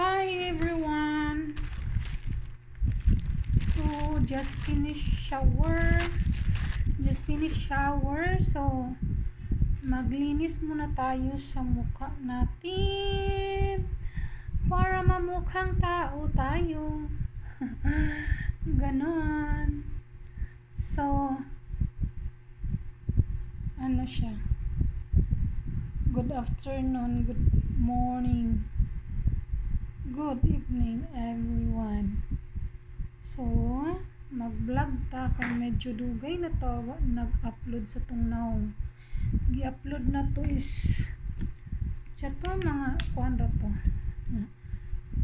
Hi everyone. So just finished shower. So maglinis muna tayo sa mukha natin para mamukhang tao tayo. Ganon. So ano siya? Good afternoon, good morning, good evening everyone. So, mag-vlog ta kay medyo dugay na to nag-upload sa tungnaw. Gi-upload na to is sa to mga kuan ra to.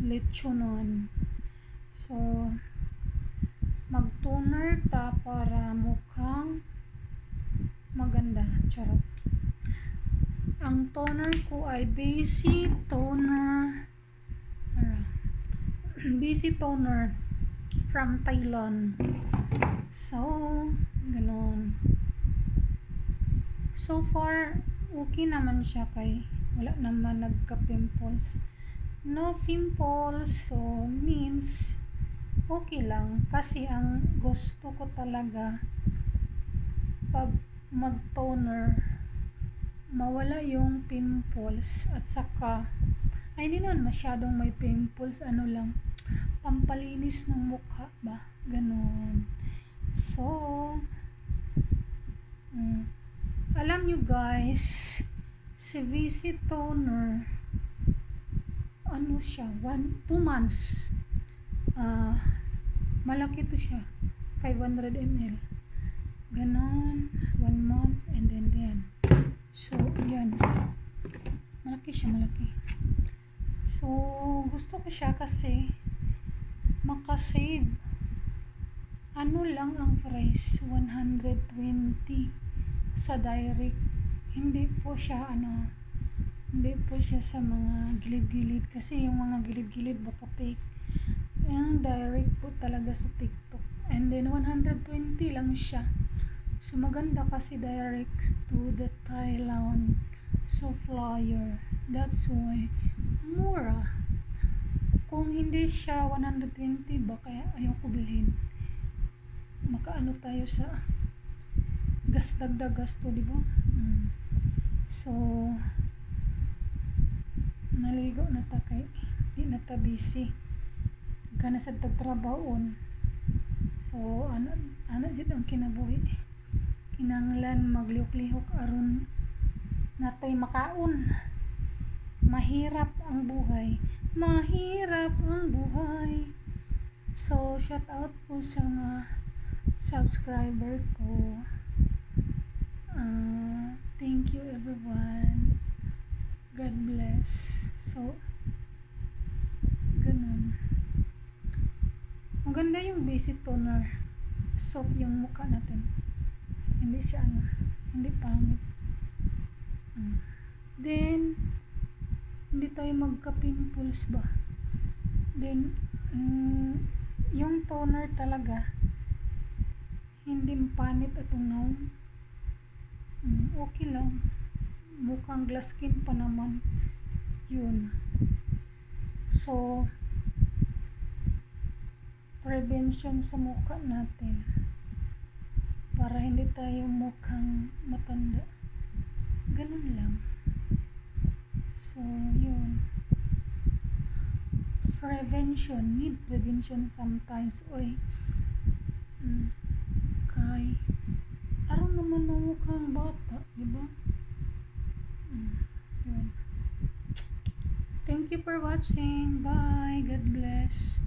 Lechonon. So, mag-toner ta para mukhang maganda. Charot. Ang toner ko ay BC Toner. BC Toner from Thailand. So, ganon. So far, okay naman siya kay wala naman nagka-pimples. No pimples, so means okay lang. Kasi ang gusto ko talaga pag mag-toner, mawala yung pimples at saka ay hindi naman masyadong may pimples, ano lang, pampalinis ng mukha ba, ganon. So alam nyo guys, si VC Toner ano siya, 2 months malaki to siya, 500 ml ganon, 1 month and then yan. So yan, malaki siya, malaki. So gusto ko siya kasi makasave. Ano lang ang price, 120 sa direct. Hindi po siya sa mga gilid-gilid kasi yung mga gilid-gilid baka fake. Yung direct po talaga sa TikTok. And then 120 lang siya. So maganda kasi direct to the Thailand supplier. That's why mura. Kung hindi siya 120 baka ayaw ko bilhin. Makaano tayo sa dagdag gasto, di ba? So naligo na ta kay di na ta busy kana sa tagtrabahoon. So ana jud ang kinabuhi, kinahanglan maglihok-lihok aron natay makaon. Mahirap ang buhay, mahirap ang buhay. So shout out po sa mga subscriber ko. Thank you everyone. God bless. So ganun. Maganda yung basic toner. Soft yung mukha natin. Hindi siya hindi pangit. Then hindi tayo magka-pimples ba. Then yung toner talaga hindi panit atong now. Okay lang, mukhang glass skin pa naman yun. So prevention sa mukha natin para hindi tayo mukhang matanda, ganun lang. So yun, prevention, need prevention sometimes. Oy, kay aron naman na mukhang bata, diba? Yun. Thank you for watching. Bye. God bless.